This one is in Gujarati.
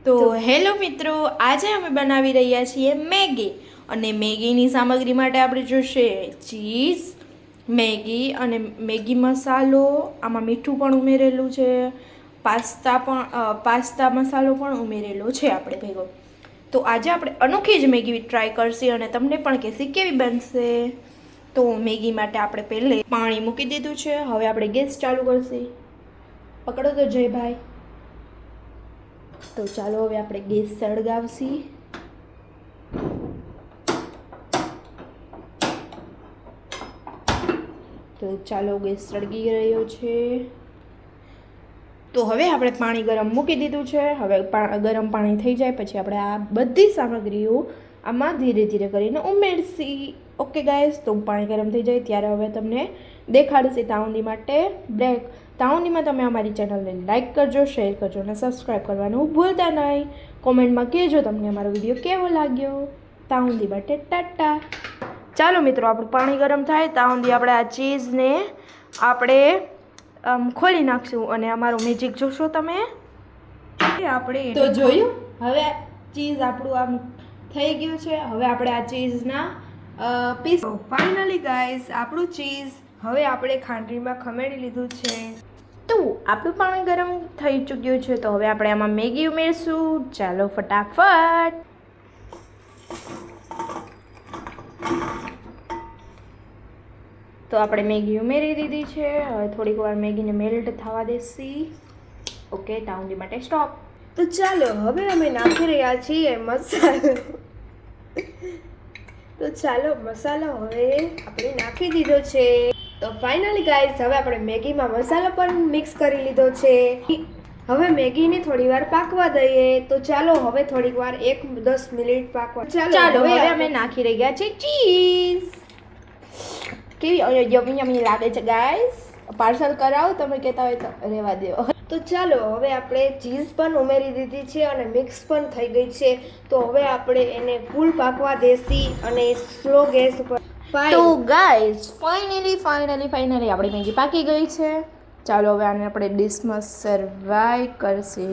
તો હેલો મિત્રો, આજે અમે બનાવી રહ્યા છીએ મેગી. અને મેગીની સામગ્રી માટે આપણે જોશે ચીઝ, મેગી અને મેગી મસાલો. આમાં મીઠું પણ ઉમેરેલું છે, પાસ્તા મસાલો પણ ઉમેરેલો છે આપણે ભેગો. તો આજે આપણે અનોખી જ મેગી ટ્રાય કરશી અને તમને પણ કહેશી કેવી બનશે. તો મેગી માટે આપણે પહેલે પાણી મૂકી દીધું છે. હવે આપણે ગેસ ચાલુ કરશી. પકડો તો જયભાઈ. તો ચાલો હવે આપણે ગેસ સળગાવશી. તો ચાલો ગેસ સળગી રહ્યો છે. તો હવે આપણે પાણી ગરમ મૂકી દીધું છે. હવે ગરમ પાણી થઈ જાય પછી આપણે આ બધી સામગ્રીઓ આમાં ધીરે ધીરે કરીને ઉમેરશી. ઓકે ગાઈસ, તો પાણી ગરમ થઈ જાય ત્યારે હવે તમને દેખાડશે તાઉંદી માટે બ્રેક. તાઉંદીમાં તમે અમારી ચેનલને લાઇક કરજો, શેર કરજો અને સબસ્ક્રાઈબ કરવાનું ભૂલતા નહીં. કોમેન્ટમાં કહેજો તમને અમારો વિડીયો કેવો લાગ્યો. તાઉંદી માટે ટાટા. ચાલો મિત્રો, આપણું પાણી ગરમ થાય તાઉંદી આપણે આ ચીઝને આપણે ખોલી નાખશું અને અમારો મેજિક જોશો તમે. આપણે તો જોયું. હવે ચીઝ આપણું આમ થઈ ગયું છે. હવે આપણે આ ચીઝના પીસ. ફાઇનલી ગાઈસ, આપણું ચીઝ હવે આપણે ખાંડણીમાં ખમેડી લીધું છે. તો આપણું પાણી ગરમ થઈ ચૂક્યું છે. તો હવે આપણે આમાં મેગી ઉમેરશું. ચાલો ફટાફટ. તો આપણે મેગી ઉમેરી દીધી છે. હવે થોડીક વાર મેગીને મેલ્ટ થવા દેશી. ઓકે, તાઉંદી માટે સ્ટોપ. તો ચાલો હવે અમે નાખી રહ્યા છીએ મસાલો. તો ચાલો મસાલો હવે આપણે નાખી દીધો છે. તો ફાઇનલી ગાઈસ, હવે આપણે મેગીમાં મસાલો પણ મિક્સ કરી લીધો છે. હવે મેગીને થોડી વાર પાકવા દઈએ. તો ચાલો હવે થોડીક વાર 10 મિનિટ પાકવા. ચાલો હવે અમે નાખી રહ્યા છે ચીઝ. કેવી યમી યમી લાગે છે ગાઈસ. પાર્સલ કરાવો તમે કહેતા હોય તો રહેવા દો. તો ચાલો હવે આપણે ચીઝ પણ ઉમેરી દીધી છે અને મિક્સ પણ થઈ ગઈ છે. તો હવે આપણે એને ફૂલ પાકવા દેશી અને સ્લો ગેસ પર. તો ગાઈસ, ફાઇનલી આપણી મેગી પાકી ગઈ છે. ચાલો હવે આને આપણે ડીશમાં સર્વાઈ કરશે.